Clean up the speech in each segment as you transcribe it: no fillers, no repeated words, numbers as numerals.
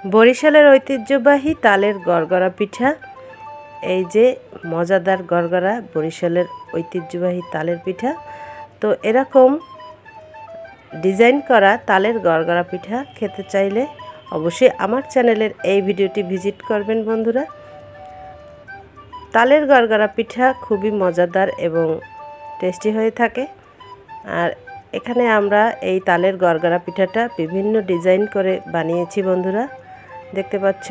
বরিশালের ঐতিহ্যবাহী তালের গড়গড়া পিঠা। এই যে মজাদার গড়গড়া বরিশালের ঐতিহ্যবাহী তালের পিঠা। তো এরকম ডিজাইন করা তালের গড়গড়া পিঠা খেতে চাইলে অবশ্যই আমার চ্যানেলের এই ভিডিওটি ভিজিট করবেন বন্ধুরা। তালের গড়গড়া পিঠা খুবই মজাদার এবং টেস্টি হয়ে থাকে। আর এখানে আমরা এই তালের গড়গড়া পিঠাটা বিভিন্ন ডিজাইন করে বানিয়েছি বন্ধুরা, দেখতে পাচ্ছ।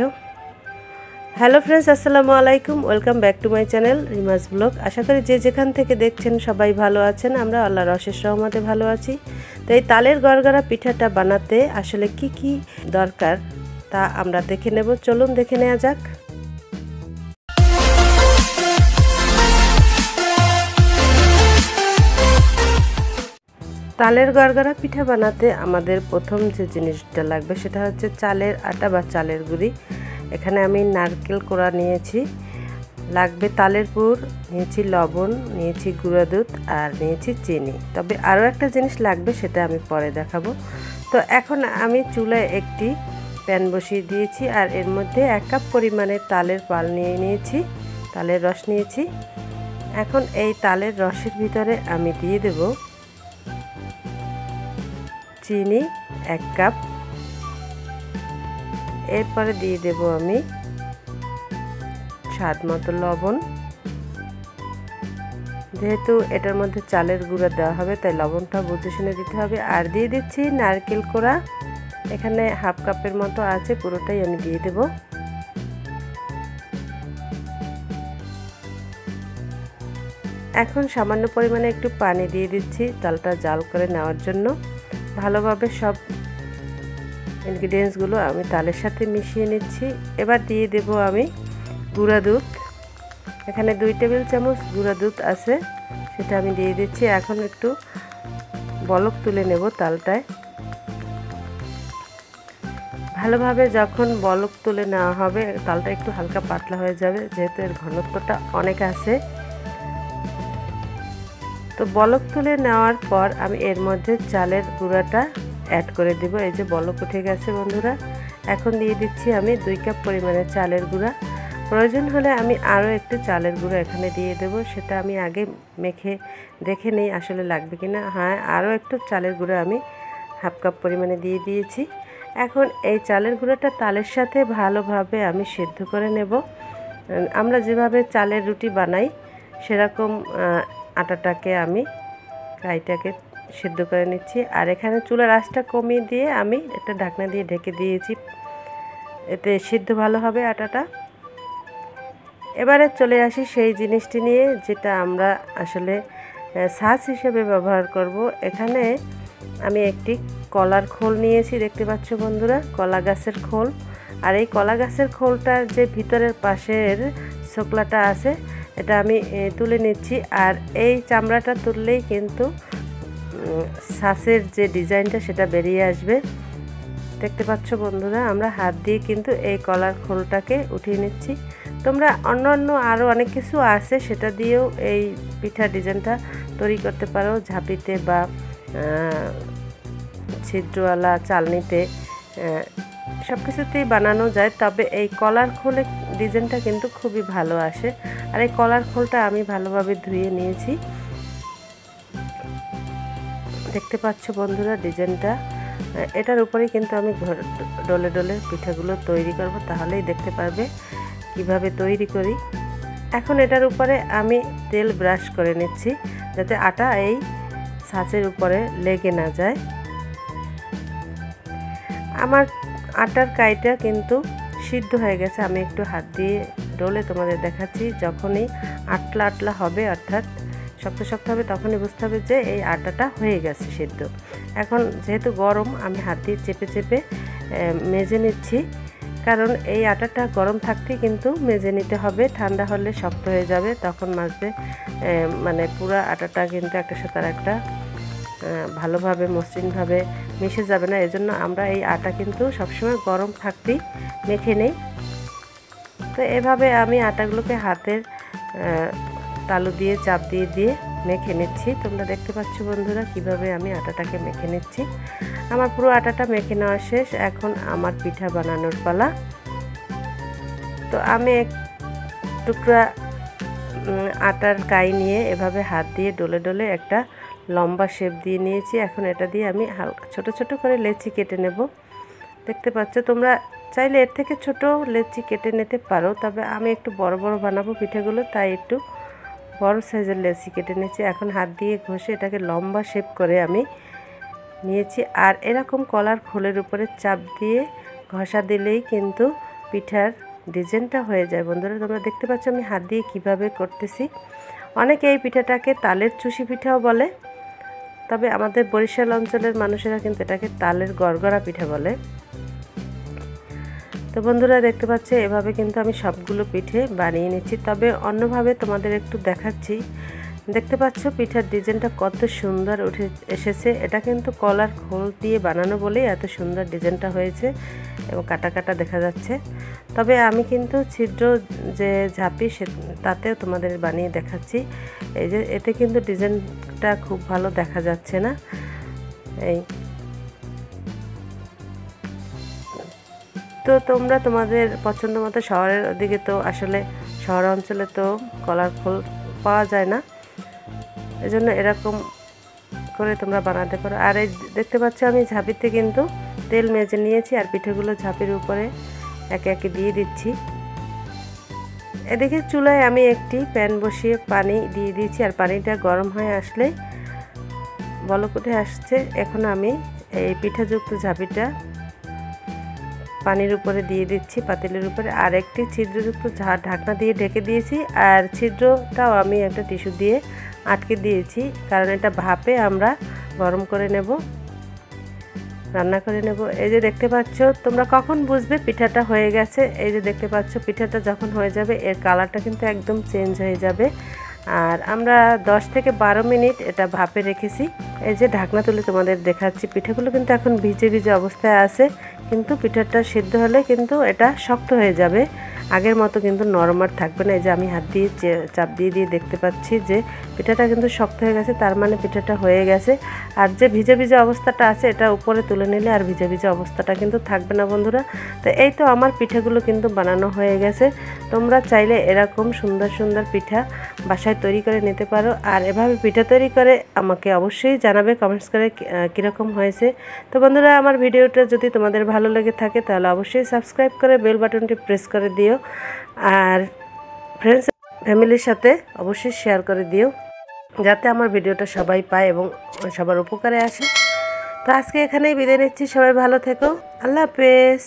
হ্যালো ফ্রেন্ডস, আসসালামু আলাইকুম, welcome back to my channel Rima's blog. আশা করি যে যেখান থেকে দেখছেন সবাই ভালো আছেন। আমরা আল্লাহর অশেষ রহমতে ভালো আছি। তো এই তালের গড়গড়া পিঠাটা বানাতে আসলে কি কি দরকার তা আমরা দেখে নেব। চলুন দেখে নেওয়া যাক। তালের গড়গড়া পিঠা বানাতে আমাদের প্রথম যে জিনিসটা লাগবে সেটা হচ্ছে চালের আটা বা চালের গুঁড়ি। এখানে আমি নারকেল কোড়া নিয়েছি, লাগবে তালের পুর, নিয়েছি লবণ, নিয়েছি গুঁড়া দুধ আর নিয়েছি চিনি। তবে আরও একটা জিনিস লাগবে, সেটা আমি পরে দেখাবো। তো এখন আমি চুলায় একটি প্যান বসিয়ে দিয়েছি আর এর মধ্যে 1 কাপ পরিমাণে তালের পাল নিয়ে নিয়েছি, তালের রস নিয়েছি। এখন এই তালের রসের ভিতরে আমি দিয়ে দেব চিনি 1 কাপ, এরপরে দিয়ে দেব আমি স্বাদ মতো লবণ। যেহেতু এটার মধ্যে চালের গুঁড়া দেওয়া হবে তাই লবণটা বুঝে শুনে দিতে হবে। আর দিয়ে দিচ্ছি নারকেল কোড়া, এখানে 1/2 কাপের মতো আছে, পুরোটাই আমি দিয়ে দেব। এখন সামান্য পরিমাণে একটু পানি দিয়ে দিচ্ছি তালটা জাল করে নেওয়ার জন্য। ভালোভাবে সব ইনগ্রিডিয়েন্টসগুলো আমি তালের সাথে মিশিয়ে নিচ্ছি। এবার দিয়ে দেব আমি গুঁড়া দুধ, এখানে 2 টেবিল চামচ গুঁড়া দুধ আছে, সেটা আমি দিয়ে দিচ্ছি। এখন একটু বলক তুলে নেব তালটায়। ভালোভাবে যখন বলক তুলে নেওয়া হবে তালটা একটু হালকা পাতলা হয়ে যাবে, যেহেতু এর ঘনত্বটা অনেক আছে। তো বলক তুলে নেওয়ার পর আমি এর মধ্যে চালের গুঁড়াটা অ্যাড করে দেব। এই যে বলক উঠে গেছে বন্ধুরা। এখন দিয়ে দিচ্ছি আমি 2 কাপ পরিমাণে চালের গুঁড়া। প্রয়োজন হলে আমি আরও একটু চালের গুঁড়া এখানে দিয়ে দেব, সেটা আমি আগে মেখে দেখে নেই আসলে লাগবে কিনা। হ্যাঁ, আরও একটু চালের গুঁড়া আমি 1/2 কাপ পরিমাণে দিয়ে দিয়েছি। এখন এই চালের গুঁড়াটা তালের সাথে ভালোভাবে আমি সেদ্ধ করে নেব। আমরা যেভাবে চালের রুটি বানাই সেরকম আটাটাকে আমি কাইটাকে সেদ্ধ করে নিচ্ছি। আর এখানে চুলার আঁচটা কমিয়ে দিয়ে আমি একটা ঢাকনা দিয়ে ঢেকে দিয়েছি, এতে সিদ্ধ ভালো হবে আটাটা। এবারে চলে আসি সেই জিনিসটি নিয়ে যেটা আমরা আসলে ছাঁচ হিসেবে ব্যবহার করব। এখানে আমি একটি কলার খোল নিয়েছি, দেখতে পাচ্ছ বন্ধুরা, কলা গাছের খোল। আর এই কলা গাছের খোলটার যে ভিতরের পাশের ছোকলাটা আছে এটা আমি তুলে নিচ্ছি। আর এই চামড়াটা তুললেই কিন্তু ছাঁচের যে ডিজাইনটা সেটা বেরিয়ে আসবে। দেখতে পাচ্ছ বন্ধুরা, আমরা হাত দিয়ে কিন্তু এই কলার খোলটাকে উঠিয়ে নিচ্ছি। তোমরা অন্য আরও অনেক কিছু আছে সেটা দিয়েও এই পিঠা ডিজাইনটা তৈরি করতে পারো, ঝাঁপিতে বা ছিদ্রওয়ালা চালনিতে, সব কিছুতেই বানানো যায়। তবে এই কলার খোলের ডিজাইনটা কিন্তু খুবই ভালো আসে। আর এই কলার খোলটা আমি ভালোভাবে ধুয়ে নিয়েছি, দেখতে পাচ্ছ বন্ধুরা ডিজাইনটা। এটার উপরেই কিন্তু আমি ডলে ডলে পিঠাগুলো তৈরি করব, তাহলেই দেখতে পারবে কিভাবে তৈরি করি। এখন এটার উপরে আমি তেল ব্রাশ করে নিচ্ছি যাতে আটা এই ছাঁচের উপরে লেগে না যায়। আমার আটার কাইটা কিন্তু সিদ্ধ হয়ে গেছে, আমি একটু হাত দিয়ে ডলে তোমাদের দেখাচ্ছি। যখনই আটলা আটলা হবে, অর্থাৎ শক্ত শক্ত হবে, তখনই বুঝতে হবে যে এই আটাটা হয়ে গেছে সিদ্ধ। এখন যেহেতু গরম, আমি হাত দিয়ে চেপে চেপে মেজে নিচ্ছি, কারণ এই আটাটা গরম থাকতেই কিন্তু মেজে নিতে হবে। ঠান্ডা হলে শক্ত হয়ে যাবে, তখন মাঝে মানে পুরো আটাটা কিন্তু একটার সাথে একটা ভালোভাবে মসৃণভাবে মিশে যাবে না। এজন্য আমরা এই আটা কিন্তু সবসময় গরম থাকতেই মেখে নেই। তো এভাবে আমি আটাগুলোকে হাতের তালু দিয়ে চাপ দিয়ে দিয়ে মেখে নিচ্ছি। তোমরা দেখতে পাচ্ছ বন্ধুরা কিভাবে আমি আটাটাকে মেখে নিচ্ছি। আমার পুরো আটাটা মেখে নেওয়া শেষ। এখন আমার পিঠা বানানোর পালা। তো আমি এক টুকরা আটার কাই নিয়ে এভাবে হাত দিয়ে ডলে ডলে একটা লম্বা শেপ দিয়ে নিয়েছি। এখন এটা দিয়ে আমি হালকা ছোট ছোট করে লেচি কেটে নেব। দেখতে পাচ্ছ, তোমরা চাইলে এর থেকে ছোট লেচি কেটে নিতে পারো, তবে আমি একটু বড় বড় বানাবো পিঠাগুলো, তাই একটু বড় সাইজের লেচি কেটে নিয়েছি। এখন হাত দিয়ে ঘষে এটাকে লম্বা শেপ করে আমি নিয়েছি। আর এরকম কলার খোলের উপরে চাপ দিয়ে ঘষা দিলেই কিন্তু পিঠার ডিজাইনটা হয়ে যায়। বন্ধুরা, তোমরা দেখতে পাচ্ছ আমি হাত দিয়ে কিভাবে করতেছি। অনেকে এই পিঠাটাকে তালের চুষি পিঠাও বলে, তবে আমাদের বরিশাল অঞ্চলের মানুষেরা কিন্তু এটাকে তালের গড়গড়া পিঠা বলে। তো বন্ধুরা দেখতে পাচ্ছ এভাবে কিন্তু আমি সবগুলো পিঠে বানিয়ে নিচ্ছি। তবে অন্যভাবে তোমাদের একটু দেখাচ্ছি। দেখতে পাচ্ছ পিঠার ডিজাইনটা কত সুন্দর উঠে এসেছে। এটা কিন্তু কলার খোল দিয়ে বানানো বলেই এত সুন্দর ডিজাইনটা হয়েছে এবং কাটা কাটা দেখা যাচ্ছে। তবে আমি কিন্তু ছিদ্র যে ঝাঁপি তাতেও তোমাদের বানিয়ে দেখাচ্ছি। এই যে এতে কিন্তু ডিজাইনটা খুব ভালো দেখা যাচ্ছে না। এই তো তোমরা তোমাদের পছন্দ মতো, শহরের দিকে তো আসলে শহর অঞ্চলে তো কলার খোল পাওয়া যায় না, এজন্য এরকম করে তোমরা বানাতে পারো। আর এই দেখতে পাচ্ছ আমি ঝাঁপিতে কিন্তু তেল মেজে নিয়েছি আর পিঠেগুলো ঝাঁপির উপরে একে একে দিয়ে দিচ্ছি। এদিকে চুলায় আমি একটি প্যান বসিয়ে পানি দিয়ে দিয়েছি আর পানিটা গরম হয়ে আসলে বলক উঠে আসছে। এখন আমি এই পিঠাযুক্ত ঝাঁপিটা পানির উপরে দিয়ে দিচ্ছি, পাতিলের উপরে। আর একটি ছিদ্রযুক্ত ঢাকনা দিয়ে ঢেকে দিয়েছি আর ছিদ্রটাও আমি একটা টিস্যু দিয়ে আটকে দিয়েছি, কারণ এটা ভাপে আমরা গরম করে নেব, রান্না করে নেব। এই যে দেখতে পাচ্ছ, তোমরা কখন বুঝবে পিঠাটা হয়ে গেছে? এই যে দেখতে পাচ্ছ পিঠাটা যখন হয়ে যাবে এর কালারটা কিন্তু একদম চেঞ্জ হয়ে যাবে। আর আমরা 10 থেকে 12 মিনিট এটা ভাপে রেখেছি। এই যে ঢাকনা তুলে তোমাদের দেখাচ্ছি, পিঠাগুলো কিন্তু এখন ভিজে ভিজে অবস্থায় আছে, কিন্তু পিঠাটা সিদ্ধ হলে কিন্তু এটা শক্ত হয়ে যাবে, আগের মতো কিন্তু নরম আর থাকবে না। এই যে আমি হাত দিয়ে চাপ দিয়ে দিয়ে দেখতে পাচ্ছি যে পিঠাটা কিন্তু শক্ত হয়ে গেছে, তার মানে পিঠাটা হয়ে গেছে। আর যে ভিজে ভিজে অবস্থাটা আছে এটা উপরে তুলে নিলে আর ভিজে ভিজে অবস্থাটা কিন্তু থাকবে না বন্ধুরা। তো এই তো আমার পিঠাগুলো কিন্তু বানানো হয়ে গেছে। তোমরা চাইলে এরকম সুন্দর সুন্দর পিঠা বাসায় তৈরি করে নিতে পারো। আর এভাবে পিঠা তৈরি করে আমাকে অবশ্যই জানাবে কমেন্টস করে কীরকম হয়েছে। তো বন্ধুরা, আমার ভিডিওটা যদি তোমাদের ভালো লেগে থাকে তাহলে অবশ্যই সাবস্ক্রাইব করে বেল বাটনটি প্রেস করে দিও। আর ফ্রেন্ডস ফ্যামিলির সাথে অবশ্যই শেয়ার করে দিও, যাতে আমার ভিডিওটা সবাই পায় এবং সবার উপকারে আসে। তো আজকে এখানেই বিদায় নিচ্ছি, সবাই ভালো থেকো, আল্লাহ হাফেজ।